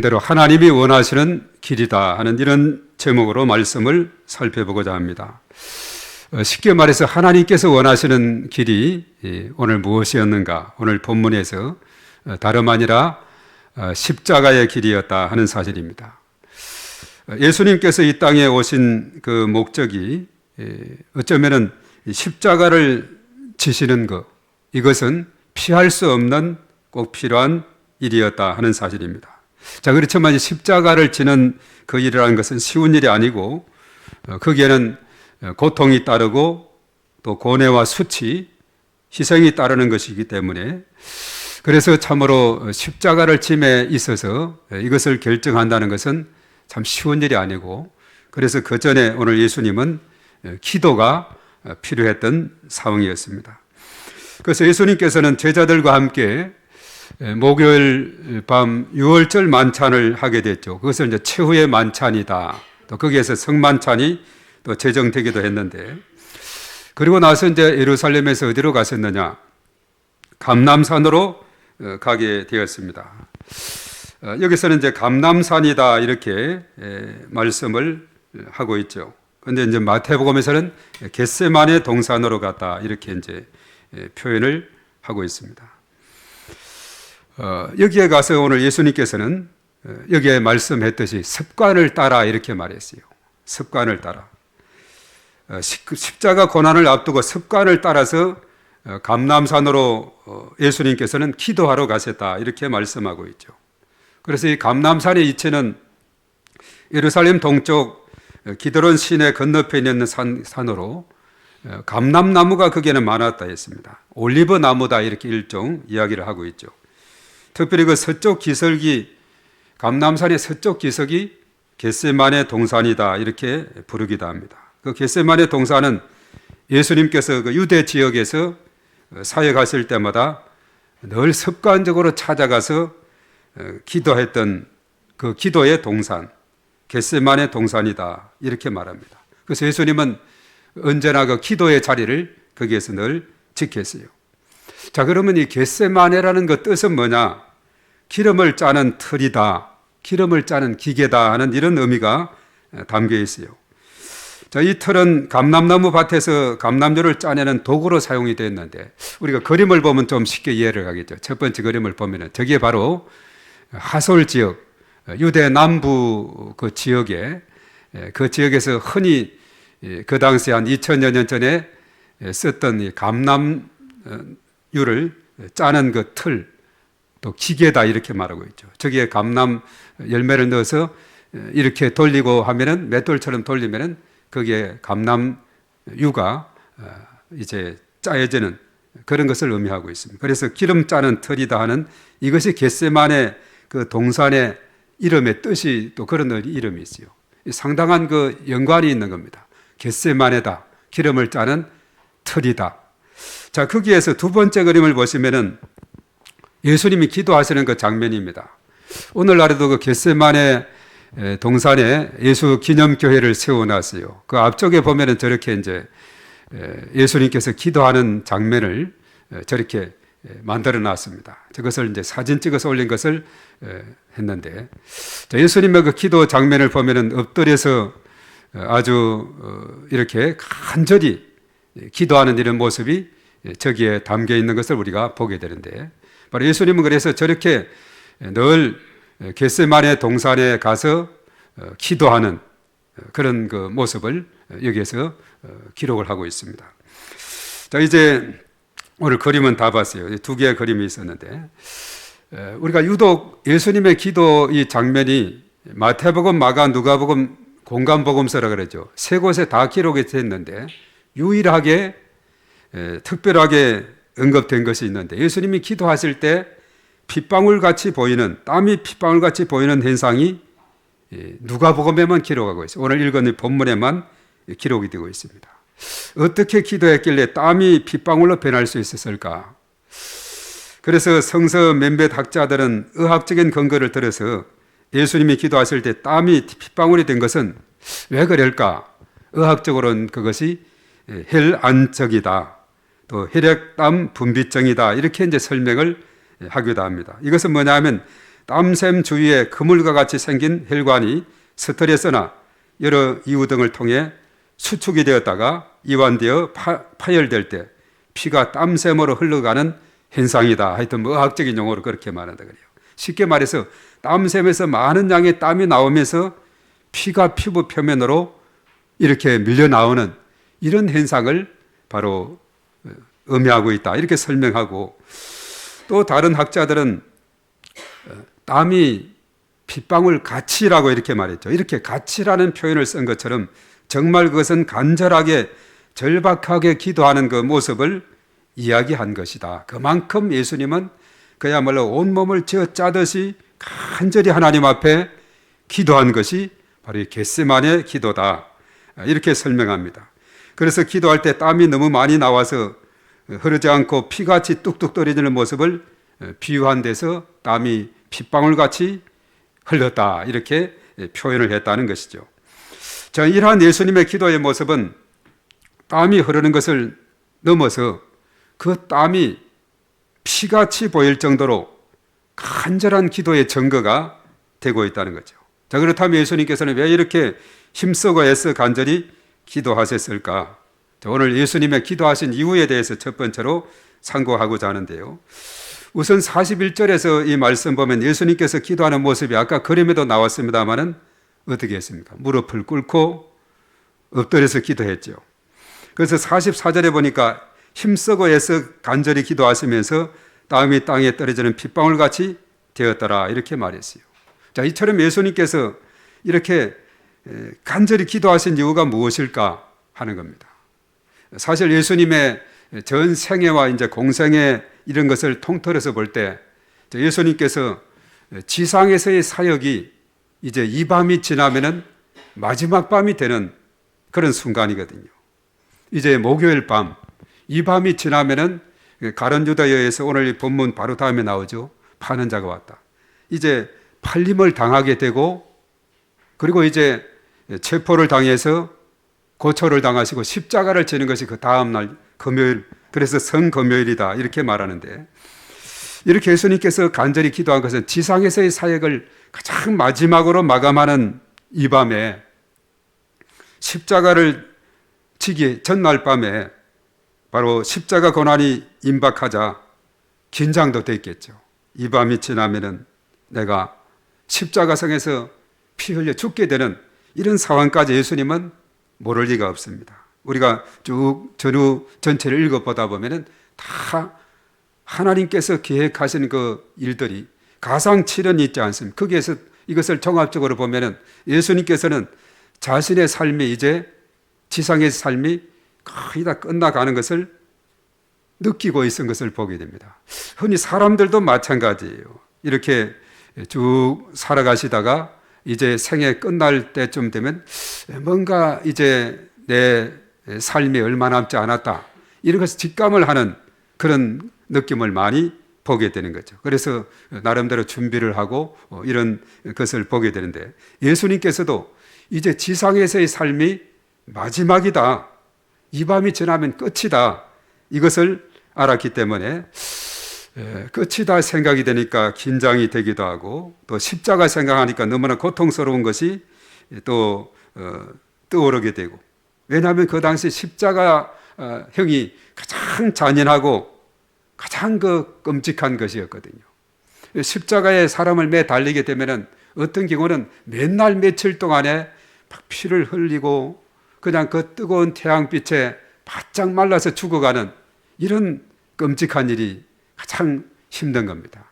대로 하나님이 원하시는 길이다 하는 이런 제목으로 말씀을 살펴보고자 합니다. 쉽게 말해서 하나님께서 원하시는 길이 오늘 무엇이었는가? 오늘 본문에서 다름 아니라 십자가의 길이었다 하는 사실입니다. 예수님께서 이 땅에 오신 그 목적이 어쩌면은 십자가를 지시는 것, 이것은 피할 수 없는 꼭 필요한 일이었다 하는 사실입니다. 자, 그렇지만 십자가를 지는 그 일이라는 것은 쉬운 일이 아니고 거기에는 고통이 따르고 또 고뇌와 수치, 희생이 따르는 것이기 때문에 그래서 참으로 십자가를 짐에 있어서 이것을 결정한다는 것은 참 쉬운 일이 아니고 그래서 그 전에 오늘 예수님은 기도가 필요했던 상황이었습니다. 그래서 예수님께서는 제자들과 함께 목요일 밤 유월절 만찬을 하게 됐죠. 그것을 이제 최후의 만찬이다. 또 거기에서 성만찬이 또 제정되기도 했는데 그리고 나서 이제 예루살렘에서 어디로 갔었느냐? 감람산으로 가게 되었습니다. 여기서는 이제 감람산이다 이렇게 말씀을 하고 있죠. 그런데 이제 마태복음에서는 겟세마네 동산으로 갔다 이렇게 이제 표현을 하고 있습니다. 여기에 가서 오늘 예수님께서는 여기에 말씀했듯이 습관을 따라 이렇게 말했어요. 습관을 따라. 십자가 고난을 앞두고 습관을 따라서 감람산으로 예수님께서는 기도하러 가셨다 이렇게 말씀하고 있죠. 그래서 이 감람산의 이치는 예루살렘 동쪽 기드론 시내 건너편에 있는 산으로 감람나무가 거기에는 많았다 했습니다. 올리브 나무다 이렇게 일종 이야기를 하고 있죠. 특별히 그 서쪽 기슭이 감람산의 서쪽 기슭이 겟세마네 동산이다 이렇게 부르기도 합니다. 그 겟세마네 동산은 예수님께서 그 유대 지역에서 사역하실 때마다 늘 습관적으로 찾아가서 기도했던 그 기도의 동산, 겟세마네 동산이다 이렇게 말합니다. 그래서 예수님은 언제나 그 기도의 자리를 거기에서 늘 지켰어요. 자, 그러면 이 겟세마네라는 그 뜻은 뭐냐? 기름을 짜는 틀이다, 기름을 짜는 기계다 하는 이런 의미가 담겨 있어요. 자, 이 틀은 감람나무 밭에서 감람류를 짜내는 도구로 사용이 됐는데 우리가 그림을 보면 좀 쉽게 이해를 하겠죠. 첫 번째 그림을 보면은 저게 바로 하솔 지역, 유대 남부 그 지역에 그 지역에서 흔히 그 당시 한 2000여 년 전에 썼던 이 감람유를 짜는 그 틀, 또 기계다 이렇게 말하고 있죠. 저기에 감람 열매를 넣어서 이렇게 돌리고 하면은 맷돌처럼 돌리면은 거기에 감람유가 이제 짜여지는 그런 것을 의미하고 있습니다. 그래서 기름 짜는 틀이다 하는 이것이 겟세마네 그 동산의 이름의 뜻이 또 그런 이름이 있어요. 상당한 그 연관이 있는 겁니다. 겟세마네다, 기름을 짜는 틀이다. 자, 거기에서 두 번째 그림을 보시면은 예수님이 기도하시는 그 장면입니다. 오늘날에도 그 겟세마네 동산에 예수 기념교회를 세워놨어요. 그 앞쪽에 보면은 저렇게 이제 예수님께서 기도하는 장면을 저렇게 만들어 놨습니다. 저것을 이제 사진 찍어서 올린 것을 했는데, 예수님의 그 기도 장면을 보면은 엎드려서 아주 이렇게 간절히 기도하는 이런 모습이 저기에 담겨 있는 것을 우리가 보게 되는데, 바로 예수님은 그래서 저렇게 늘 겟세마네 동산에 가서 기도하는 그런 그 모습을 여기에서 기록을 하고 있습니다. 자, 이제 오늘 그림은 다 봤어요. 두 개의 그림이 있었는데 우리가 유독 예수님의 기도 이 장면이 마태복음, 마가, 누가복음, 공간복음서라 그러죠. 세 곳에 다 기록이 됐는데 유일하게 특별하게 언급된 것이 있는데 예수님이 기도하실 때 핏방울같이 보이는, 땀이 핏방울같이 보이는 현상이 누가복음에만 기록하고 있어요. 오늘 읽은 본문에만 기록이 되고 있습니다. 어떻게 기도했길래 땀이 핏방울로 변할 수 있었을까? 그래서 성서 몇몇 학자들은 의학적인 근거를 들어서 예수님이 기도하실 때 땀이 핏방울이 된 것은 왜 그럴까? 의학적으로는 그것이 혈안적이다, 또 혈액땀 분비증이다 이렇게 이제 설명을 하기도 합니다. 이것은 뭐냐면 땀샘 주위에 그물과 같이 생긴 혈관이 스트레스나 여러 이유 등을 통해 수축이 되었다가 이완되어 파열될 때 피가 땀샘으로 흘러가는 현상이다. 하여튼 뭐 의학적인 용어로 그렇게 말한다 그래요. 쉽게 말해서 땀샘에서 많은 양의 땀이 나오면서 피가 피부 표면으로 이렇게 밀려 나오는 이런 현상을 바로 의미하고 있다. 이렇게 설명하고, 또 다른 학자들은 땀이 핏방울 가치라고 이렇게 말했죠. 이렇게 가치라는 표현을 쓴 것처럼 정말 그것은 간절하게 절박하게 기도하는 그 모습을 이야기한 것이다. 그만큼 예수님은 그야말로 온몸을 쥐어 짜듯이 간절히 하나님 앞에 기도한 것이 바로 이 겟세마네 기도다. 이렇게 설명합니다. 그래서 기도할 때 땀이 너무 많이 나와서 흐르지 않고 피같이 뚝뚝 떨어지는 모습을 비유한 데서 땀이 핏방울같이 흘렀다. 이렇게 표현을 했다는 것이죠. 자, 이러한 예수님의 기도의 모습은 땀이 흐르는 것을 넘어서 그 땀이 피같이 보일 정도로 간절한 기도의 증거가 되고 있다는 거죠. 자, 그렇다면 예수님께서는 왜 이렇게 힘쓰고 애써 간절히 기도하셨을까? 자, 오늘 예수님의 기도하신 이유에 대해서 첫 번째로 상고하고자 하는데요. 우선 41절에서 이 말씀 보면 예수님께서 기도하는 모습이 아까 그림에도 나왔습니다마는 어떻게 했습니까? 무릎을 꿇고 엎드려서 기도했죠. 그래서 44절에 보니까 힘쓰고 애써 간절히 기도하시면서 땀이 땅에 떨어지는 핏방울같이 되었더라. 이렇게 말했어요. 자, 이처럼 예수님께서 이렇게 간절히 기도하신 이유가 무엇일까 하는 겁니다. 사실 예수님의 전 생애와 이제 공생애 이런 것을 통틀어서 볼 때 예수님께서 지상에서의 사역이 이제 이 밤이 지나면은 마지막 밤이 되는 그런 순간이거든요. 이제 목요일 밤, 이 밤이 지나면은 가룟 유다여에서 오늘 이 본문 바로 다음에 나오죠. 파는 자가 왔다. 이제 팔림을 당하게 되고, 그리고 이제 체포를 당해서 고초를 당하시고 십자가를 지는 것이 그 다음날 금요일, 그래서 성금요일이다 이렇게 말하는데, 이렇게 예수님께서 간절히 기도한 것은 지상에서의 사역을 가장 마지막으로 마감하는 이 밤에, 십자가를 지기 전날 밤에 바로 십자가 고난이 임박하자 긴장도 됐겠죠. 이 밤이 지나면은 내가 십자가성에서 피 흘려 죽게 되는 이런 상황까지 예수님은 모를 리가 없습니다. 우리가 쭉 전후 전체를 읽어보다 보면은 다 하나님께서 계획하신 그 일들이 가상치련이 있지 않습니까? 거기에서 이것을 종합적으로 보면은 예수님께서는 자신의 삶이 이제 지상의 삶이 거의 다 끝나가는 것을 느끼고 있은 것을 보게 됩니다. 흔히 사람들도 마찬가지예요. 이렇게 쭉 살아가시다가 이제 생애 끝날 때쯤 되면 뭔가 이제 내 삶이 얼마 남지 않았다, 이런 것을 직감을 하는 그런 느낌을 많이 보게 되는 거죠. 그래서 나름대로 준비를 하고 이런 것을 보게 되는데, 예수님께서도 이제 지상에서의 삶이 마지막이다, 이 밤이 지나면 끝이다, 이것을 알았기 때문에 끝이다 생각이 되니까 긴장이 되기도 하고, 또 십자가 생각하니까 너무나 고통스러운 것이 또 떠오르게 되고, 왜냐하면 그 당시 십자가형이 가장 잔인하고 가장 그 끔찍한 것이었거든요. 십자가에 사람을 매 달리게 되면은 어떤 경우는 맨날 며칠 동안에 막 피를 흘리고 그냥 그 뜨거운 태양빛에 바짝 말라서 죽어가는 이런 끔찍한 일이 가장 힘든 겁니다.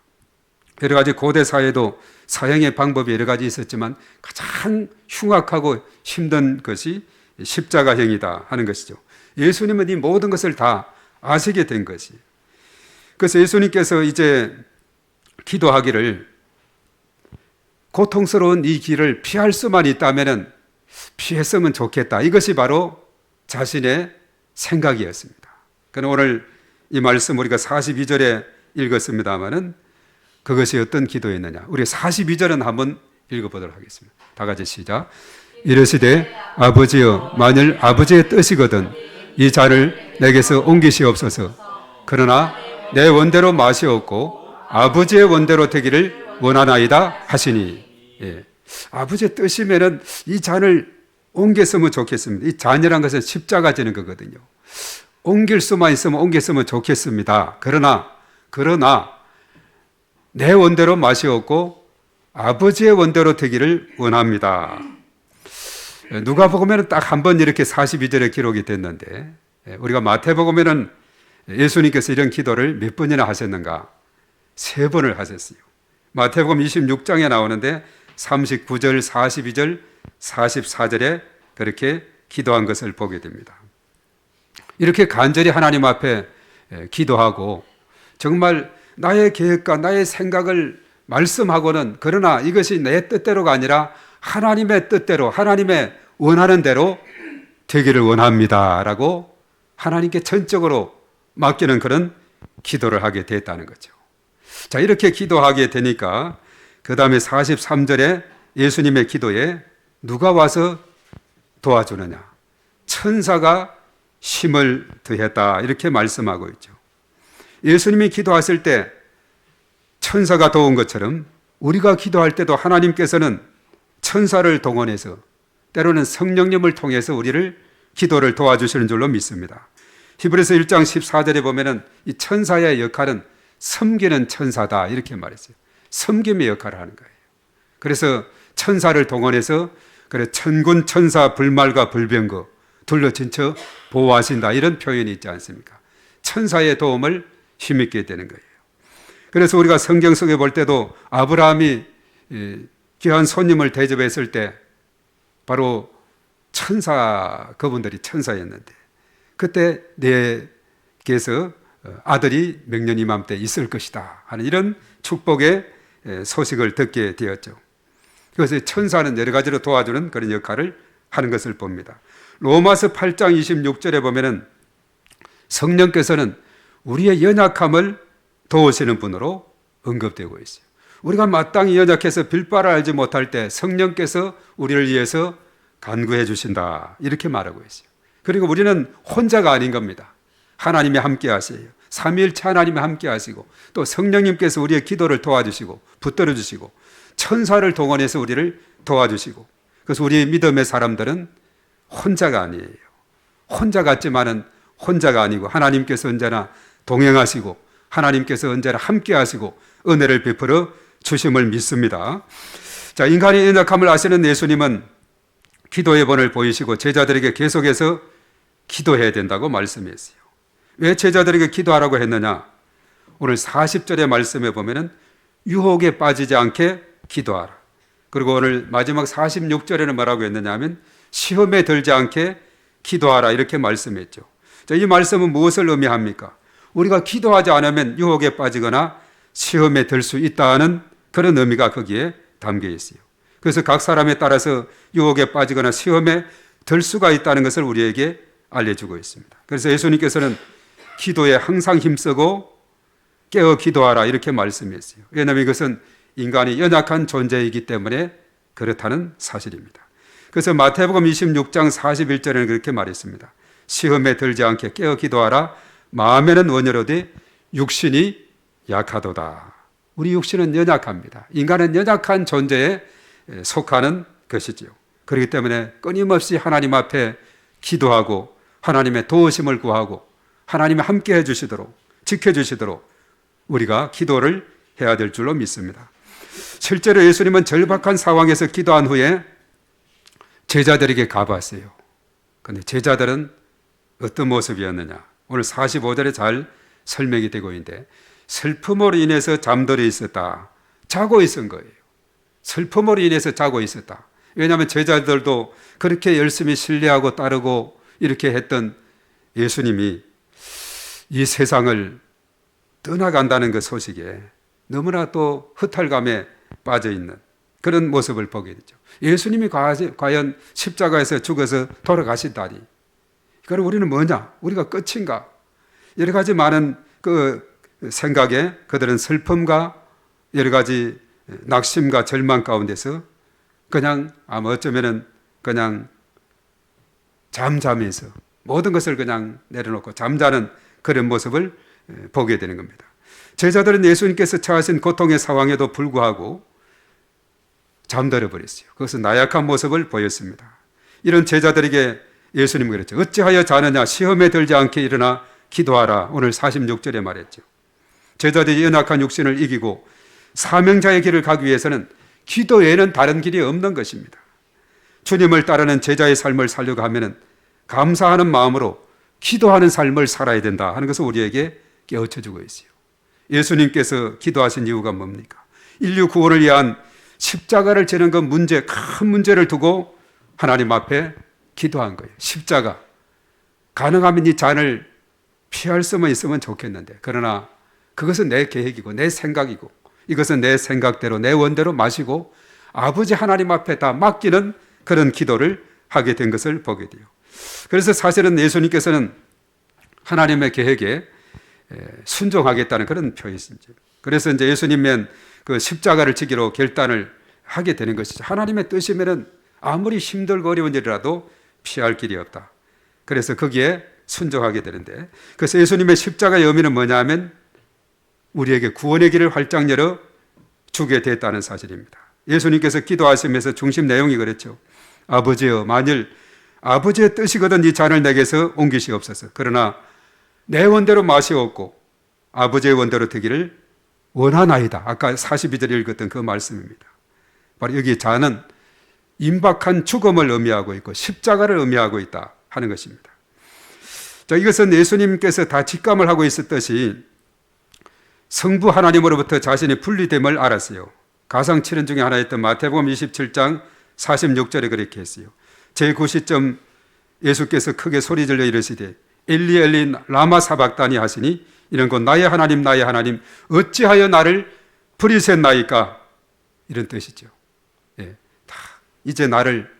여러 가지 고대 사회도 사형의 방법이 여러 가지 있었지만 가장 흉악하고 힘든 것이 십자가형이다 하는 것이죠. 예수님은 이 모든 것을 다 아시게 된 것이. 그래서 예수님께서 이제 기도하기를, 고통스러운 이 길을 피할 수만 있다면 피했으면 좋겠다, 이것이 바로 자신의 생각이었습니다. 그럼 오늘 이 말씀 우리가 42절에 읽었습니다마는 그것이 어떤 기도였느냐, 우리 42절은 한번 읽어보도록 하겠습니다. 다 같이 시작. 이르시되 아버지여, 만일 아버지의 뜻이거든 이 잔을 내게서 옮기시옵소서. 그러나 내 원대로 마시옵고 아버지의 원대로 되기를 원하나이다 하시니. 예. 아버지의 뜻이면은 이 잔을 옮겨 쓰면 좋겠습니다. 이 잔이란 것은 십자가 지는 거거든요. 옮길 수만 있으면 옮겨 쓰면 좋겠습니다. 그러나 내 원대로 맛이 없고 아버지의 원대로 되기를 원합니다. 누가복음에는 딱 한 번 이렇게 42절에 기록이 됐는데, 우리가 마태복음에는 예수님께서 이런 기도를 몇 번이나 하셨는가? 3번을 하셨어요. 마태복음 26장에 나오는데 39절, 42절, 44절에 그렇게 기도한 것을 보게 됩니다. 이렇게 간절히 하나님 앞에 기도하고 정말 나의 계획과 나의 생각을 말씀하고는, 그러나 이것이 내 뜻대로가 아니라 하나님의 뜻대로, 하나님의 원하는 대로 되기를 원합니다 라고 하나님께 전적으로 맡기는 그런 기도를 하게 됐다는 거죠. 자, 이렇게 기도하게 되니까 그 다음에 43절에 예수님의 기도에 누가 와서 도와주느냐? 천사가 힘을 더했다, 이렇게 말씀하고 있죠. 예수님이 기도하실 때 천사가 도운 것처럼 우리가 기도할 때도 하나님께서는 천사를 동원해서 때로는 성령님을 통해서 우리를 기도를 도와주시는 줄로 믿습니다. 히브리서 1장 14절에 보면은 이 천사의 역할은 섬기는 천사다, 이렇게 말했어요. 섬김의 역할을 하는 거예요. 그래서 천사를 동원해서 그래 천군 천사 불말과 불병거 둘러친 척 보호하신다, 이런 표현이 있지 않습니까? 천사의 도움을 힘입게 되는 거예요. 그래서 우리가 성경 속에 볼 때도 아브라함이 귀한 손님을 대접했을 때 바로 그분들이 천사였는데, 그때 내게서 아들이 명년 이맘때 있을 것이다 하는 이런 축복의 소식을 듣게 되었죠. 그래서 천사는 여러 가지로 도와주는 그런 역할을 하는 것을 봅니다. 로마서 8장 26절에 보면은 성령께서는 우리의 연약함을 도우시는 분으로 언급되고 있어요. 우리가 마땅히 연약해서 빌바를 알지 못할 때 성령께서 우리를 위해서 간구해 주신다, 이렇게 말하고 있어요. 그리고 우리는 혼자가 아닌 겁니다. 하나님이 함께 하세요. 삼위일체 하나님이 함께 하시고 또 성령님께서 우리의 기도를 도와주시고 붙들어 주시고 천사를 동원해서 우리를 도와주시고, 그래서 우리 믿음의 사람들은 혼자가 아니에요. 혼자 같지만은 혼자가 아니고 하나님께서 언제나 동행하시고 하나님께서 언제나 함께 하시고 은혜를 베풀어 주심을 믿습니다. 자, 인간의 연약함을 아시는 예수님은 기도의 본을 보이시고 제자들에게 계속해서 기도해야 된다고 말씀했어요. 왜 제자들에게 기도하라고 했느냐? 오늘 40절의 말씀에 보면은 유혹에 빠지지 않게 기도하라. 그리고 오늘 마지막 46절에는 뭐라고 했느냐 하면 시험에 들지 않게 기도하라, 이렇게 말씀했죠. 자, 이 말씀은 무엇을 의미합니까? 우리가 기도하지 않으면 유혹에 빠지거나 시험에 들 수 있다는 그런 의미가 거기에 담겨 있어요. 그래서 각 사람에 따라서 유혹에 빠지거나 시험에 들 수가 있다는 것을 우리에게 알려주고 있습니다. 그래서 예수님께서는 기도에 항상 힘쓰고 깨어 기도하라, 이렇게 말씀했어요. 왜냐하면 이것은 인간이 연약한 존재이기 때문에 그렇다는 사실입니다. 그래서 마태복음 26장 41절에는 그렇게 말했습니다. 시험에 들지 않게 깨어 기도하라. 마음에는 원여로되 육신이 약하도다. 우리 육신은 연약합니다. 인간은 연약한 존재에 속하는 것이지요. 그렇기 때문에 끊임없이 하나님 앞에 기도하고 하나님의 도우심을 구하고 하나님이 함께 해주시도록, 지켜주시도록 우리가 기도를 해야 될 줄로 믿습니다. 실제로 예수님은 절박한 상황에서 기도한 후에 제자들에게 가봤어요. 그런데 제자들은 어떤 모습이었느냐? 오늘 45절에 잘 설명이 되고 있는데, 슬픔으로 인해서 잠들어 있었다. 자고 있은 거예요. 슬픔으로 인해서 자고 있었다. 왜냐하면 제자들도 그렇게 열심히 신뢰하고 따르고 이렇게 했던 예수님이 이 세상을 떠나간다는 그 소식에 너무나 또 허탈감에 빠져 있는 그런 모습을 보게 되죠. 예수님이 과연 십자가에서 죽어서 돌아가신다니, 그럼 우리는 뭐냐? 우리가 끝인가? 여러 가지 많은 그 생각에 그들은 슬픔과 여러 가지 낙심과 절망 가운데서 그냥 어쩌면은 그냥 잠잠해서 모든 것을 그냥 내려놓고 잠자는 그런 모습을 보게 되는 겁니다. 제자들은 예수님께서 처하신 고통의 상황에도 불구하고 잠들어 버렸어요. 그것은 나약한 모습을 보였습니다. 이런 제자들에게 예수님은 그랬죠. 어찌하여 자느냐, 시험에 들지 않게 일어나 기도하라. 오늘 46절에 말했죠. 제자들이 연약한 육신을 이기고 사명자의 길을 가기 위해서는 기도 외에는 다른 길이 없는 것입니다. 주님을 따르는 제자의 삶을 살려고 하면 감사하는 마음으로 기도하는 삶을 살아야 된다 하는 것을 우리에게 깨우쳐 주고 있어요. 예수님께서 기도하신 이유가 뭡니까? 인류 구원을 위한 십자가를 지는 그 문제, 큰 문제를 두고 하나님 앞에 기도한 거예요. 십자가. 가능하면 이 잔을 피할 수만 있으면 좋겠는데, 그러나 그것은 내 계획이고 내 생각이고 이것은 내 생각대로 내 원대로 마시고 아버지 하나님 앞에 다 맡기는 그런 기도를 하게 된 것을 보게 돼요. 그래서 사실은 예수님께서는 하나님의 계획에 순종하겠다는 그런 표현이죠. 그래서 이제 예수님은 그 십자가를 지기로 결단을 하게 되는 것이죠. 하나님의 뜻이면은 아무리 힘들고 어려운 일이라도 피할 길이 없다. 그래서 거기에 순종하게 되는데, 그래서 예수님의 십자가의 의미는 뭐냐면 우리에게 구원의 길을 활짝 열어 주게 됐다는 사실입니다. 예수님께서 기도하시면서 중심 내용이 그랬죠. 아버지여, 만일 아버지의 뜻이거든 이 잔을 내게서 옮기시옵소서. 그러나 내 원대로 마시옵고 아버지의 원대로 되기를 원하나이다. 아까 42절에 읽었던 그 말씀입니다. 바로 여기 잔은 임박한 죽음을 의미하고 있고 십자가를 의미하고 있다 하는 것입니다. 자, 이것은 예수님께서 다 직감을 하고 있었듯이 성부 하나님으로부터 자신이 분리됨을 알았어요. 가상칠언 중에 하나였던 마태복음 27장 46절에 그렇게 했어요. 제9시점 예수께서 크게 소리질러 이르시되 엘리 엘리 라마 사박다니 하시니 이런 건 나의 하나님 어찌하여 나를 버리셨나이까, 이런 뜻이죠. 예, 다 이제 나를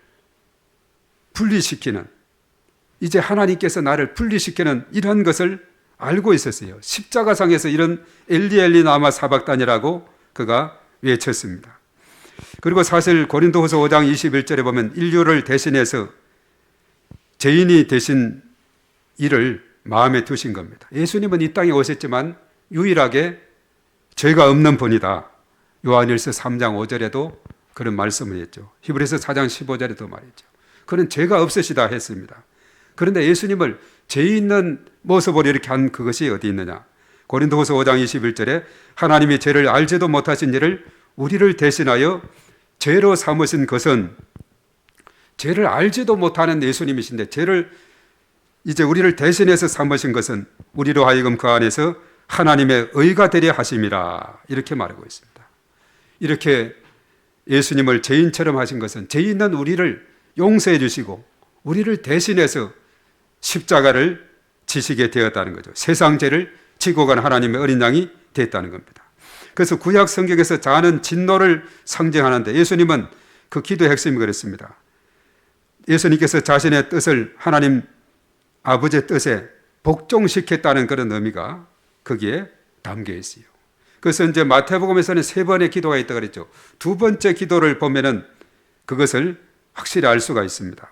분리시키는, 이제 하나님께서 나를 분리시키는 이런 것을 알고 있었어요. 십자가상에서 이런 엘리 엘리 라마 사박다니라고 그가 외쳤습니다. 그리고 사실 고린도후서 5장 21절에 보면 인류를 대신해서 죄인이 되신 일을 마음에 두신 겁니다. 예수님은 이 땅에 오셨지만 유일하게 죄가 없는 분이다. 요한일서 3장 5절에도 그런 말씀을 했죠. 히브리서 4장 15절에도 말했죠. 그는 죄가 없으시다 했습니다. 그런데 예수님을 죄 있는 모습으로 이렇게 한 그것이 어디 있느냐. 고린도후서 5장 21절에 하나님이 죄를 알지도 못하신 일을 우리를 대신하여 죄로 삼으신 것은, 죄를 알지도 못하는 예수님이신데 죄를 이제 우리를 대신해서 삼으신 것은 우리로 하여금 그 안에서 하나님의 의가 되려 하심이라, 이렇게 말하고 있습니다. 이렇게 예수님을 죄인처럼 하신 것은 죄 있는 우리를 용서해 주시고 우리를 대신해서 십자가를 지시게 되었다는 거죠. 세상 죄를 지고 간 하나님의 어린 양이 됐다는 겁니다. 그래서 구약 성경에서 잔은 진노를 상징하는데 예수님은 그 기도의 핵심이 그랬습니다. 예수님께서 자신의 뜻을 하나님 아버지의 뜻에 복종시켰다는 그런 의미가 거기에 담겨 있어요. 그래서 이제 마태복음에서는 3번의 기도가 있다고 그랬죠. 2번째 기도를 보면은 그것을 확실히 알 수가 있습니다.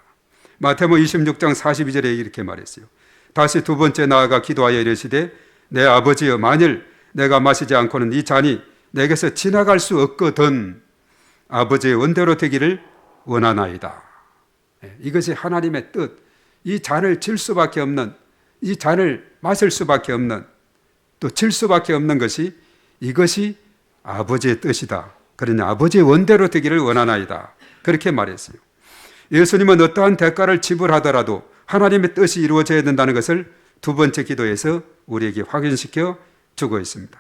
마태복음 26장 42절에 이렇게 말했어요. 다시 2번째 나아가 기도하여 이르시되 내 아버지여, 만일 내가 마시지 않고는 이 잔이 내게서 지나갈 수 없거든 아버지의 원대로 되기를 원하나이다. 이것이 하나님의 뜻. 이 잔을 질 수밖에 없는, 이 잔을 마실 수밖에 없는, 또 질 수밖에 없는 것이 이것이 아버지의 뜻이다. 그러니 아버지의 원대로 되기를 원하나이다. 그렇게 말했어요. 예수님은 어떠한 대가를 지불하더라도 하나님의 뜻이 이루어져야 된다는 것을 2번째 기도에서 우리에게 확인시켜 주고 있습니다.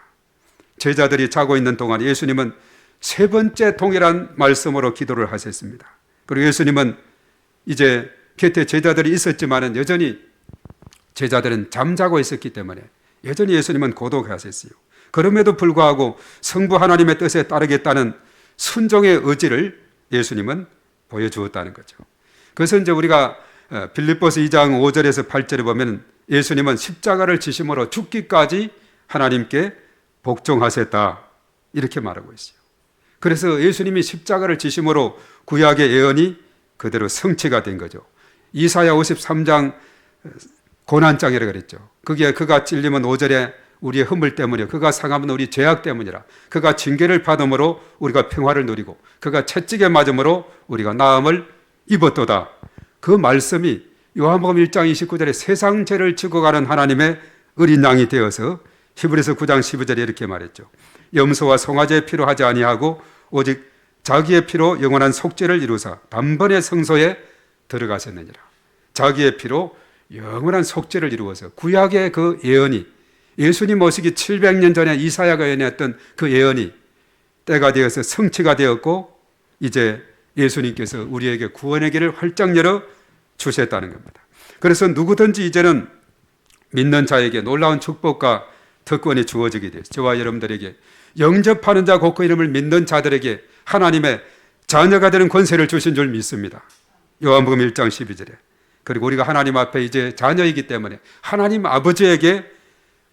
제자들이 자고 있는 동안 예수님은 3번째 동일한 말씀으로 기도를 하셨습니다. 그리고 예수님은 이제 곁에 제자들이 있었지만 여전히 제자들은 잠자고 있었기 때문에 여전히 예수님은 고독하셨어요. 그럼에도 불구하고 성부 하나님의 뜻에 따르겠다는 순종의 의지를 예수님은 보여주었다는 거죠. 그래서 이제 우리가 빌립보서 2장 5절에서 8절에 보면 예수님은 십자가를 지심으로 죽기까지 하나님께 복종하셨다, 이렇게 말하고 있어요. 그래서 예수님이 십자가를 지심으로 구약의 예언이 그대로 성취가 된 거죠. 이사야 53장 고난장이라고 그랬죠. 거기에 그가 찔림은 5절에 우리의 허물 때문이요 그가 상함은 우리 죄악 때문이라. 그가 징계를 받음으로 우리가 평화를 누리고 그가 채찍에 맞음으로 우리가 나음을 입었도다. 그 말씀이 요한복음 1장 29절에 세상 죄를 지고 가는 하나님의 어린 양이 되어서 히브리서 9장 12절에 이렇게 말했죠. 염소와 송아지의 피로 하지 아니하고 오직 자기의 피로 영원한 속죄를 이루사 단번에 성소에 들어가셨느니라. 자기의 피로 영원한 속죄를 이루어서 구약의 그 예언이 예수님 오시기 700년 전에 이사야가 예언했던 그 예언이 때가 되어서 성취가 되었고 이제 예수님께서 우리에게 구원의 길을 활짝 열어 주셨다는 겁니다. 그래서 누구든지 이제는 믿는 자에게 놀라운 축복과 특권이 주어지게 돼요. 저와 여러분들에게 영접하는 자 곧 그 이름을 믿는 자들에게 하나님의 자녀가 되는 권세를 주신 줄 믿습니다. 요한복음 1장 12절에. 그리고 우리가 하나님 앞에 이제 자녀이기 때문에 하나님 아버지에게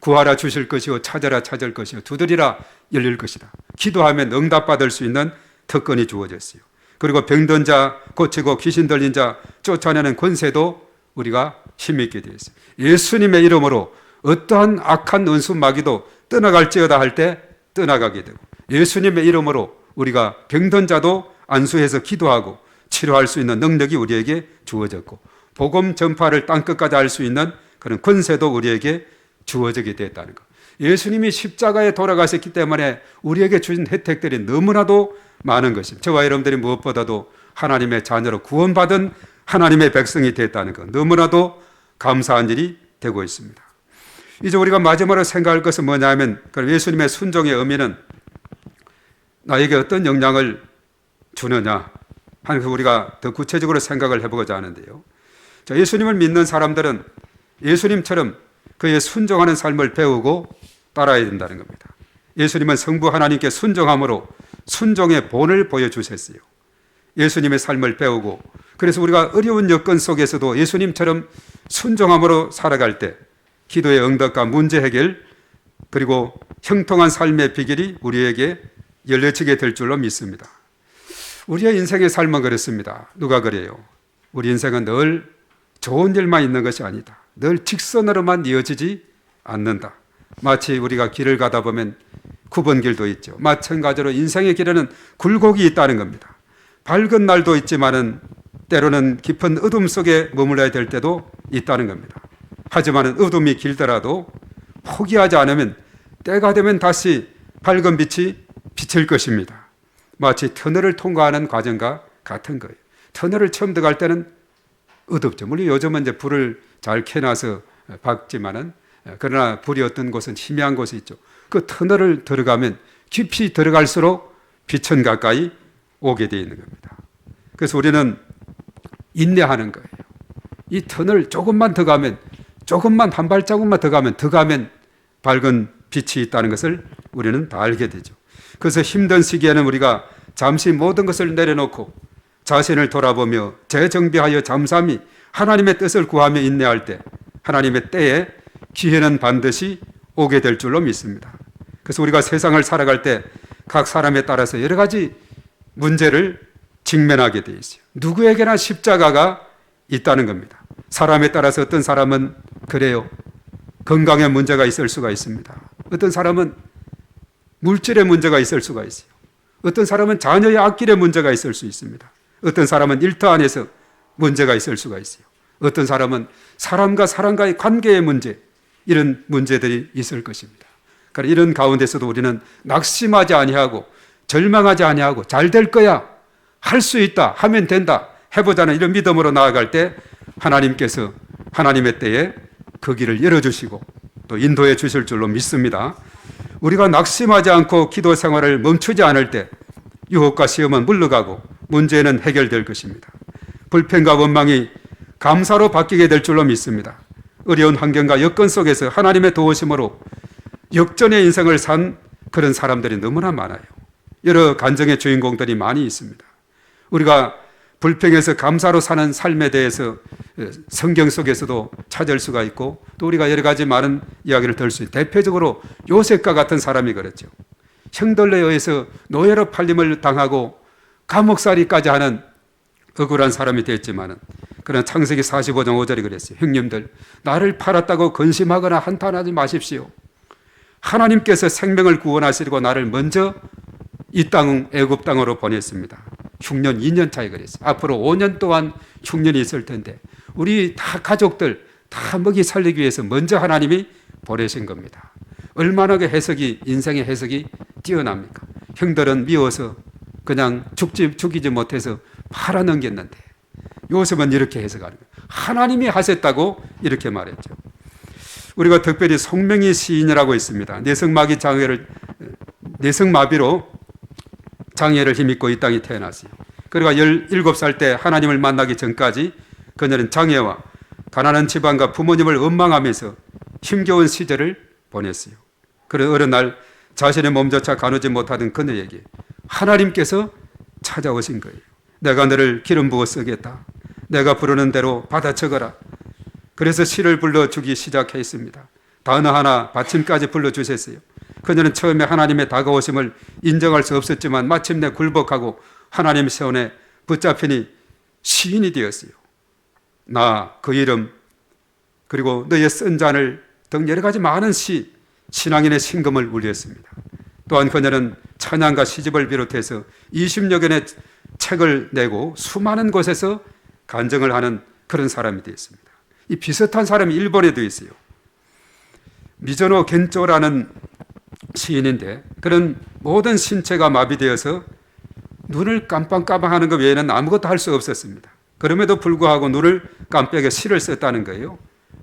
구하라 주실 것이요 찾아라 찾을 것이요 두드리라 열릴 것이다. 기도하면 응답받을 수 있는 특권이 주어졌어요. 그리고 병든 자 고치고 귀신 들린 자 쫓아내는 권세도 우리가 힘있게 되어 있어요. 예수님의 이름으로 어떠한 악한 은수 마귀도 떠나갈지어다 할 때 떠나가게 되고 예수님의 이름으로 우리가 병든 자도 안수해서 기도하고 치료할 수 있는 능력이 우리에게 주어졌고 복음 전파를 땅끝까지 할 수 있는 그런 권세도 우리에게 주어지게 됐다는 것. 예수님이 십자가에 돌아가셨기 때문에 우리에게 주신 혜택들이 너무나도 많은 것입니다. 저와 여러분들이 무엇보다도 하나님의 자녀로 구원받은 하나님의 백성이 됐다는 것. 너무나도 감사한 일이 되고 있습니다. 이제 우리가 마지막으로 생각할 것은 뭐냐면 예수님의 순종의 의미는 나에게 어떤 영향을 주느냐 하는 거 우리가 더 구체적으로 생각을 해보고자 하는데요. 자, 예수님을 믿는 사람들은 예수님처럼 그의 순종하는 삶을 배우고 따라야 된다는 겁니다. 예수님은 성부 하나님께 순종함으로 순종의 본을 보여주셨어요. 예수님의 삶을 배우고 그래서 우리가 어려운 여건 속에서도 예수님처럼 순종함으로 살아갈 때 기도의 응답과 문제 해결 그리고 형통한 삶의 비결이 우리에게 열려지게 될 줄로 믿습니다. 우리의 인생의 삶은 그렇습니다. 누가 그래요? 우리 인생은 늘 좋은 일만 있는 것이 아니다. 늘 직선으로만 이어지지 않는다. 마치 우리가 길을 가다 보면 9번 길도 있죠. 마찬가지로 인생의 길에는 굴곡이 있다는 겁니다. 밝은 날도 있지만은 때로는 깊은 어둠 속에 머물러야 될 때도 있다는 겁니다. 하지만 어둠이 길더라도 포기하지 않으면 때가 되면 다시 밝은 빛이 비칠 것입니다. 마치 터널을 통과하는 과정과 같은 거예요. 터널을 처음 들어갈 때는 어둡죠. 물론 요즘은 이제 불을 잘 켜놔서 밝지만은 그러나 불이 어떤 곳은 희미한 곳이 있죠. 그 터널을 들어가면 깊이 들어갈수록 빛은 가까이 오게 되어 있는 겁니다. 그래서 우리는 인내하는 거예요. 이 터널 조금만 더 가면 조금만 한 발자국만 더 가면 밝은 빛이 있다는 것을 우리는 다 알게 되죠. 그래서 힘든 시기에는 우리가 잠시 모든 것을 내려놓고 자신을 돌아보며 재정비하여 잠잠히 하나님의 뜻을 구하며 인내할 때 하나님의 때에 기회는 반드시 오게 될 줄로 믿습니다. 그래서 우리가 세상을 살아갈 때 각 사람에 따라서 여러 가지 문제를 직면하게 되어 있어요. 누구에게나 십자가가 있다는 겁니다. 사람에 따라서 어떤 사람은 그래요. 건강에 문제가 있을 수가 있습니다. 어떤 사람은 물질의 문제가 있을 수가 있어요. 어떤 사람은 자녀의 앞길에 문제가 있을 수 있습니다. 어떤 사람은 일터 안에서 문제가 있을 수가 있어요. 어떤 사람은 사람과 사람과의 관계의 문제, 이런 문제들이 있을 것입니다. 그러니까 이런 가운데서도 우리는 낙심하지 아니하고 절망하지 아니하고 잘 될 거야, 할 수 있다, 하면 된다, 해보자는 이런 믿음으로 나아갈 때 하나님께서 하나님의 때에 그 길을 열어주시고 또 인도해 주실 줄로 믿습니다. 우리가 낙심하지 않고 기도 생활을 멈추지 않을 때 유혹과 시험은 물러가고 문제는 해결될 것입니다. 불평과 원망이 감사로 바뀌게 될 줄로 믿습니다. 어려운 환경과 여건 속에서 하나님의 도우심으로 역전의 인생을 산 그런 사람들이 너무나 많아요. 여러 간증의 주인공들이 많이 있습니다. 우리가 불평에서 감사로 사는 삶에 대해서 성경 속에서도 찾을 수가 있고 또 우리가 여러 가지 많은 이야기를 들을 수 있어요. 대표적으로 요셉과 같은 사람이 그랬죠. 형들에 의해서 노예로 팔림을 당하고 감옥살이까지 하는 억울한 사람이 됐지만은 그러나 창세기 45장 5절이 그랬어요. 형님들, 나를 팔았다고 근심하거나 한탄하지 마십시오. 하나님께서 생명을 구원하시려고 나를 먼저 이 땅 애굽 땅으로 보냈습니다. 흉년 2년 차에 그랬어요. 앞으로 5년 동안 흉년이 있을 텐데 우리 다 가족들 다 먹이 살리기 위해서 먼저 하나님이 보내신 겁니다. 얼마나 그 해석이, 인생의 해석이 뛰어납니까? 형들은 미워서 그냥 죽이지 못해서 팔아넘겼는데 요셉은 이렇게 해석하는 거예요. 하나님이 하셨다고 이렇게 말했죠. 우리가 특별히 송명희 시인이라고 있습니다. 뇌성마비로 장애를 힘입고 이 땅에 태어났어요. 그리고 17살 때 하나님을 만나기 전까지 그녀는 장애와 가난한 집안과 부모님을 원망하면서 힘겨운 시절을 보냈어요. 그런 어느 날 자신의 몸조차 가누지 못하던 그녀에게 하나님께서 찾아오신 거예요. 내가 너를 기름 부어 쓰겠다. 내가 부르는 대로 받아 적어라. 그래서 시를 불러주기 시작했습니다. 단어 하나 받침까지 불러주셨어요. 그녀는 처음에 하나님의 다가오심을 인정할 수 없었지만 마침내 굴복하고 하나님의 손에 붙잡히니 시인이 되었어요. 나, 그 이름, 그리고 너의 쓴 잔을 등 여러 가지 많은 신앙인의 신금을 울렸습니다. 또한 그녀는 찬양과 시집을 비롯해서 20여 권의 책을 내고 수많은 곳에서 간증을 하는 그런 사람이 되었습니다. 이 비슷한 사람이 일본에도 있어요. 미즈노 겐조라는 시인인데 그런 모든 신체가 마비되어서 눈을 깜빡깜빡하는 것 외에는 아무것도 할 수 없었습니다. 그럼에도 불구하고 눈을 깜빡여 시를 썼다는 거예요.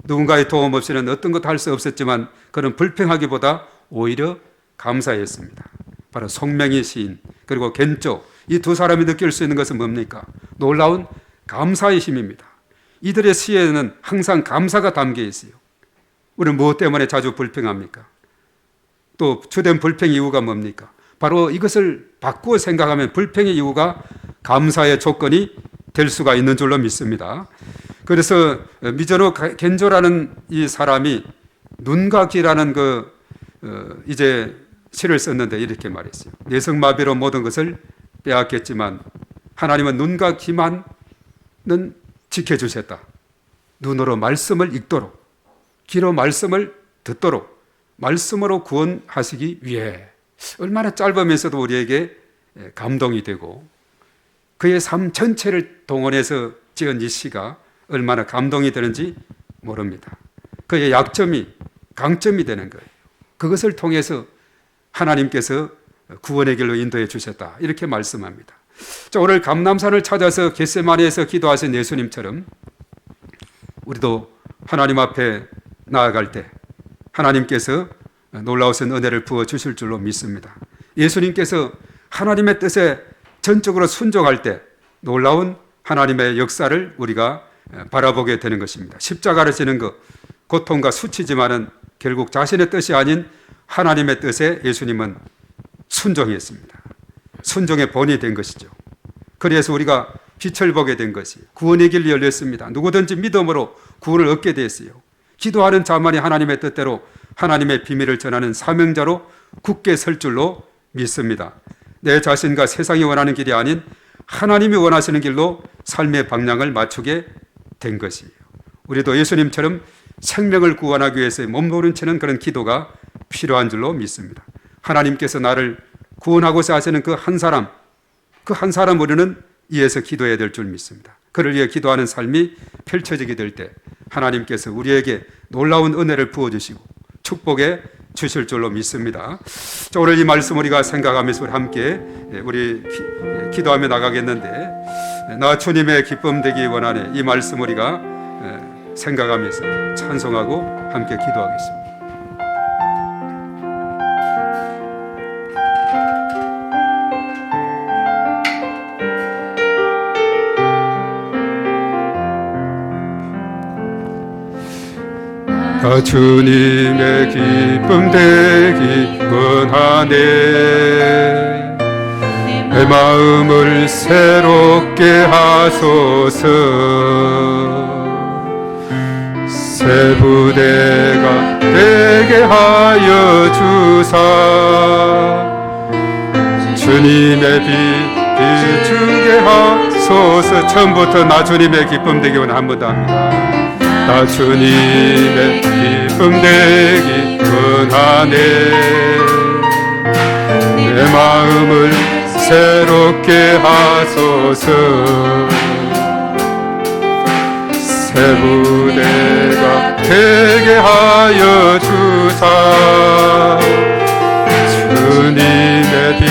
누군가의 도움 없이는 어떤 것도 할 수 없었지만 그런 불평하기보다 오히려 감사했습니다. 바로 송명희 시인 그리고 겐조, 이 두 사람이 느낄 수 있는 것은 뭡니까? 놀라운 감사의 힘입니다. 이들의 시에는 항상 감사가 담겨 있어요. 우리는 무엇 때문에 자주 불평합니까? 또 주된 불평 이유가 뭡니까? 바로 이것을 바꾸어 생각하면 불평의 이유가 감사의 조건이 될 수가 있는 줄로 믿습니다. 그래서 미즈노 겐조라는 이 사람이 눈과 귀라는 이제 시를 썼는데 이렇게 말했어요. 뇌성마비로 모든 것을 빼앗겼지만 하나님은 눈과 귀만은 지켜주셨다. 눈으로 말씀을 읽도록, 귀로 말씀을 듣도록, 말씀으로 구원하시기 위해 얼마나 짧으면서도 우리에게 감동이 되고 그의 삶 전체를 동원해서 지은 이 시가 얼마나 감동이 되는지 모릅니다. 그의 약점이 강점이 되는 거예요. 그것을 통해서 하나님께서 구원의 길로 인도해 주셨다. 이렇게 말씀합니다. 자, 오늘 감람산을 찾아서 겟세마네에서 기도하신 예수님처럼 우리도 하나님 앞에 나아갈 때 하나님께서 놀라우신 은혜를 부어 주실 줄로 믿습니다. 예수님께서 하나님의 뜻에 전적으로 순종할 때 놀라운 하나님의 역사를 우리가 바라보게 되는 것입니다. 십자가를 지는 것, 고통과 수치지만은 결국 자신의 뜻이 아닌 하나님의 뜻에 예수님은 순종했습니다. 순종의 본이 된 것이죠. 그래서 우리가 빛을 보게 된 것이 구원의 길이 열렸습니다. 누구든지 믿음으로 구원을 얻게 됐어요. 기도하는 자만이 하나님의 뜻대로 하나님의 비밀을 전하는 사명자로 굳게 설 줄로 믿습니다. 내 자신과 세상이 원하는 길이 아닌 하나님이 원하시는 길로 삶의 방향을 맞추게 된 것이에요. 우리도 예수님처럼 생명을 구원하기 위해서 몸부림치는 그런 기도가 필요한 줄로 믿습니다. 하나님께서 나를 구원하고자 하시는 그 한 사람 우리는 이에서 기도해야 될 줄 믿습니다. 그를 위해 기도하는 삶이 펼쳐지게 될 때 하나님께서 우리에게 놀라운 은혜를 부어주시고 축복해 주실 줄로 믿습니다. 자, 오늘 이 말씀 우리가 생각하면서 우리 함께 기도하며 나가겠는데 나 주님의 기쁨 되기 원하네. 이 말씀 우리가 생각하면서 찬송하고 함께 기도하겠습니다. 나 주님의 기쁨 되기 원하네. 내 마음을 새롭게 하소서. 새 부대가 되게 하여 주사. 주님의 빛 비추게 하소서. 처음부터 나 주님의 기쁨 되기 원하는 한 번 더 합니다. 나 주님의 기쁨 되기 원하네. 내 마음을 새롭게 하소서. 새 부대가 되게 하여 주사. 주님의 빛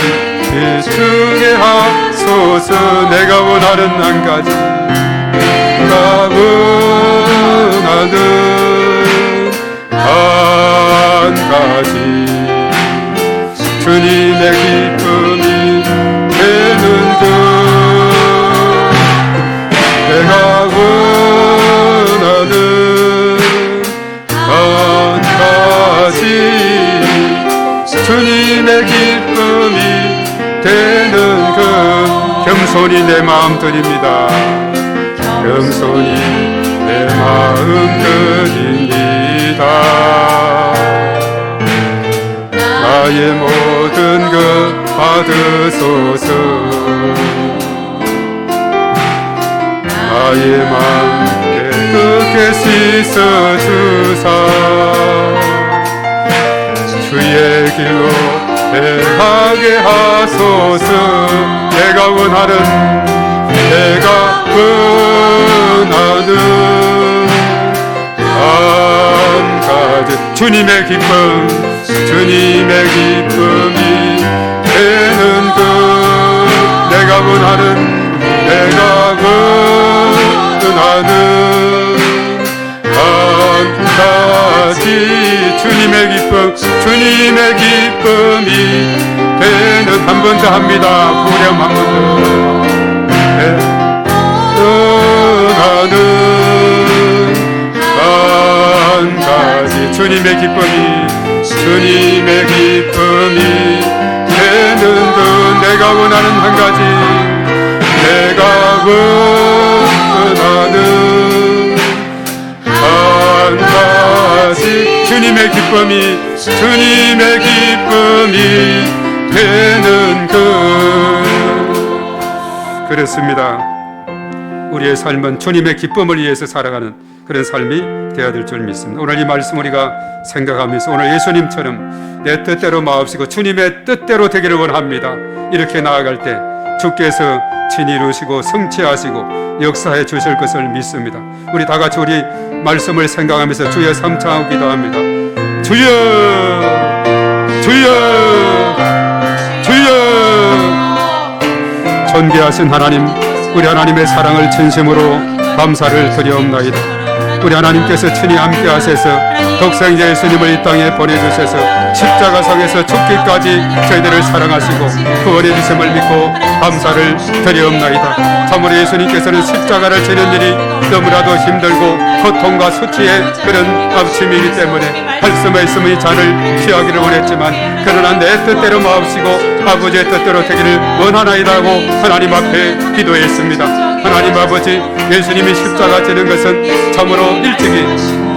비추게 하소서. 내가 원하는 한 가지, 내가 원하는 한 가지, 주님의 기쁨이 되는 것. 내가 원하는 한 가지, 주님의 기쁨이 되는 것. 겸손히 내 마음 드립니다. 겸손히 내 마음 드립니다. 나의 모든 것 받으소서. 나의 마음 깨끗게 씻어주사. 주의 길로 행하게 하소서. 내가 원하는 한 가지, 주님의 기쁨, 주님의 기쁨이 되는 것. 내가 원하는 한 가지, 주님의 기쁨, 주님의 기쁨이 되는. 한 번 더 합니다. 후렴 한 번 더. 원하는 한 가지, 주님의 기쁨이, 주님의 기쁨이 되는 것. 내가 원하는 한 가지, 내가 원하는 한 가지, 주님의 기쁨이, 주님의 기쁨이 되는 것. 그렇습니다. 우리의 삶은 주님의 기쁨을 위해서 살아가는 그런 삶이 되어야 될 줄 믿습니다. 오늘 이 말씀 우리가 생각하면서 오늘 예수님처럼 내 뜻대로 마옵시고 주님의 뜻대로 되기를 원합니다. 이렇게 나아갈 때 주께서 친히 이루시고 성취하시고 역사해 주실 것을 믿습니다. 우리 다 같이 우리 말씀을 생각하면서 주여 삼창하고 기도합니다. 주여, 주여, 주여. 존귀하신 하나님, 우리 하나님의 사랑을 진심으로 감사를 드리옵나이다. 우리 하나님께서 친히 함께 하셔서 독생자 예수님을 이 땅에 보내주셔서 십자가상에서 죽기까지 저희들을 사랑하시고 구원해 주심을 믿고 감사를 드리옵나이다. 참으로 예수님께서는 십자가를 지는 일이 너무나도 힘들고 고통과 수치의 그런 앞침이기 때문에 할 수 없으면 이 잔을 취하기를 원했지만 그러나 내 뜻대로 마옵시고 아버지의 뜻대로 되기를 원하나이다 하고 하나님 앞에 기도했습니다. 하나님 아버지, 예수님이 십자가 지는 것은 참으로 일찍이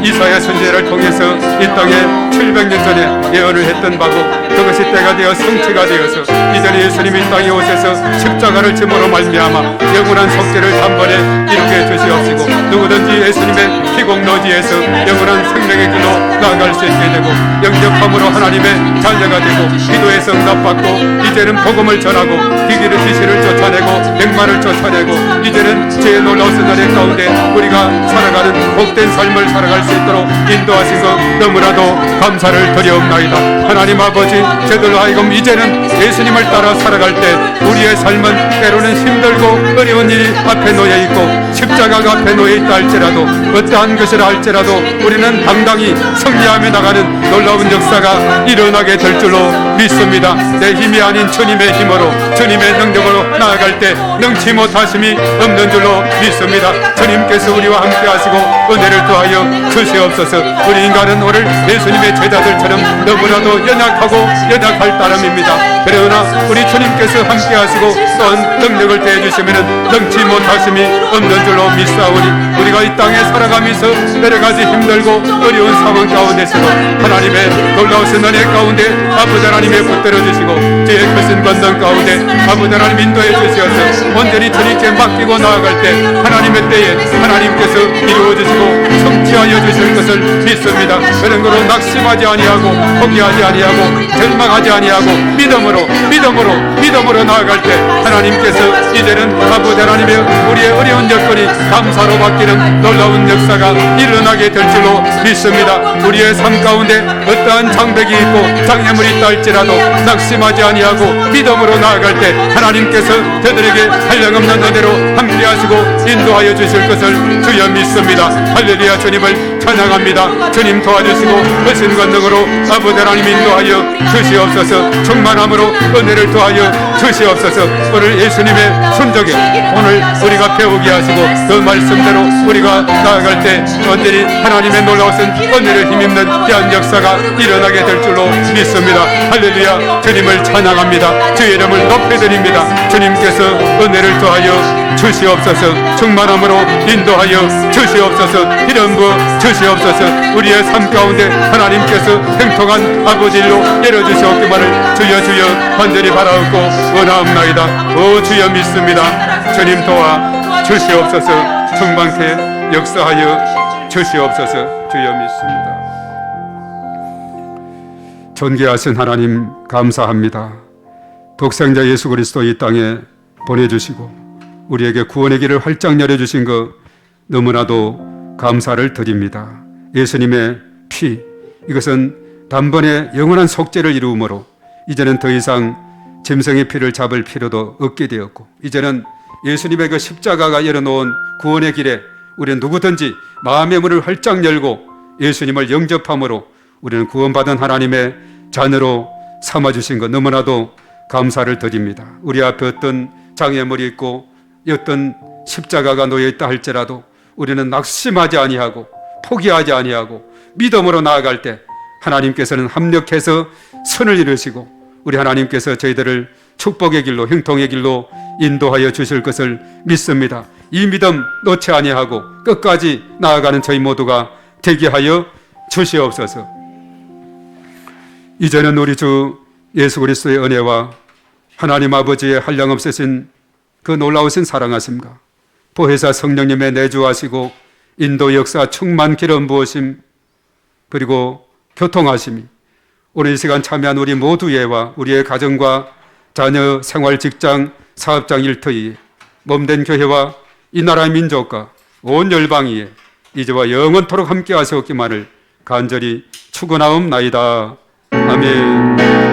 이사야 선지자를 통해서 이 땅에 700년 전에 예언을 했던 바고 그것이 때가 되어 성취가 되어서 이전에 예수님이 이 땅에 오셔서 십자가를 짐으로 말미암아 영원한 속죄를 단번에 이루게 주시옵시고 누구든지 예수님의 피공로지에서 영원한 생명의 길로 나아갈 수 있게 되고 영접함으로 하나님의 자녀가 되고 기도에서 응답받고 이제는 복음을 전하고 기기를 지시를 쫓아내고 백만을 쫓아내고 이제는 제 놀라우신 날의 가운데 우리가 살아가는 복된 삶을 살아갈 수 있도록 인도하신 것 너무나도 감사를 드리옵나이다. 하나님 아버지, 저들로 하여금 이제는 예수님을 따라 살아갈 때 우리의 삶은 때로는 힘들고 어려운 일이 앞에 놓여 있고 십자가가 앞에 놓여 있다 할지라도 어떠한 것이라 할지라도 우리는 당당히 승리하며 나가는 놀라운 역사가 일어나게 될 줄로 믿습니다. 내 힘이 아닌 주님의 힘으로 주님의 능력으로 나아갈 때 능치 못하심이 없는 줄로 믿습니다. 주님께서 우리와 함께 하시고 은혜를 더하여 주시옵소서. 우리 인간은 오늘 예수님의 제자들처럼 너무나도 연약하고 연약할 따름입니다. 그러나 우리 주님께서 함께 하시고 또한 능력을 더해 주시면 능치 못하심이 없는 줄로 믿사오니 우리가 이 땅에 살아가면서 여러 가지 힘들고 어려운 상황 가운데서도 하나님의 놀라우신 은혜 가운데 아버지 하나님의 붙들어 주시고 제 크신 권능 가운데 아버지 하나님 인도해 주시어서 온전히 주님께 맡기고 나아갈 때 하나님의 주님의 때에 하나님께서 이루어주시고 성취하여 주실 것을 믿습니다. 그런 거로 낙심하지 아니하고 포기하지 아니하고 절망하지 아니하고 믿음으로 나아갈 때 하나님께서 이제는 아버지 하나님의 우리의 어려운 여건이 감사로 바뀌는 놀라운 역사가 일어나게 될 줄로 믿습니다. 우리의 삶 가운데 어떠한 장벽이 있고 장애물이 있다 할지라도 낙심하지 아니하고 믿음으로 나아갈 때 하나님께서 저들에게 한량없는 은혜로 함께하시고 인도하여 주실 것을 주여 믿습니다. 할렐루야. 주님을 찬양합니다. 주님 도와주시고 하신 권능으로 아버지 하나님 인도하여 주시옵소서. 충만함으로 은혜를 더하여 주시옵소서. 오늘 예수님의 순종에 오늘 우리가 배우게 하시고 그 말씀대로 우리가 나아갈 때 언제리 하나님의 놀라우신 은혜를 힘입는 귀한 역사가 일어나게 될 줄로 믿습니다. 할렐루야. 주님을 찬양합니다. 주의 이름을 높여드립니다. 주님께서 은혜를 더하여 주시옵소서. 충만함으로 인도하여 주시옵소서. 이름 부어 주시옵소서. 우리의 삶 가운데 하나님께서 행통한 아버지 일로 열어주시옵기만을 주여 간절히 바라옵고 원하옵나이다. 오 주여 믿습니다. 주님 도와 주시옵소서. 충만케 역사하여 주시옵소서. 주여 믿습니다. 존귀하신 하나님 감사합니다. 독생자 예수 그리스도 이 땅에 보내주시고 우리에게 구원의 길을 활짝 열어주신 것 너무나도 감사를 드립니다. 예수님의 피, 이것은 단번에 영원한 속죄를 이루므로 이제는 더 이상 짐승의 피를 잡을 필요도 없게 되었고, 이제는 예수님의 그 십자가가 열어놓은 구원의 길에 우리는 누구든지 마음의 문을 활짝 열고 예수님을 영접함으로 우리는 구원받은 하나님의 자녀로 삼아주신 것 너무나도 감사를 드립니다. 우리 앞에 어떤 장애물이 있고 어떤 십자가가 놓여있다 할지라도 우리는 낙심하지 아니하고 포기하지 아니하고 믿음으로 나아갈 때 하나님께서는 합력해서 선을 이루시고 우리 하나님께서 저희들을 축복의 길로 형통의 길로 인도하여 주실 것을 믿습니다. 이 믿음 놓지 아니하고 끝까지 나아가는 저희 모두가 되게 하여 주시옵소서. 이제는 우리 주 예수 그리스도의 은혜와 하나님 아버지의 한량없으신 그 놀라우신 사랑하심과 보혜사 성령님의 내주하시고 인도 역사 충만 기름 부으심 그리고 교통하심이 오늘 이 시간 참여한 우리 모두에와 우리의 가정과 자녀, 생활, 직장, 사업장 일터에 몸된 교회와 이 나라의 민족과 온 열방위에 이제와 영원토록 함께 하시옵기만을 간절히 축원하옵나이다. 아멘.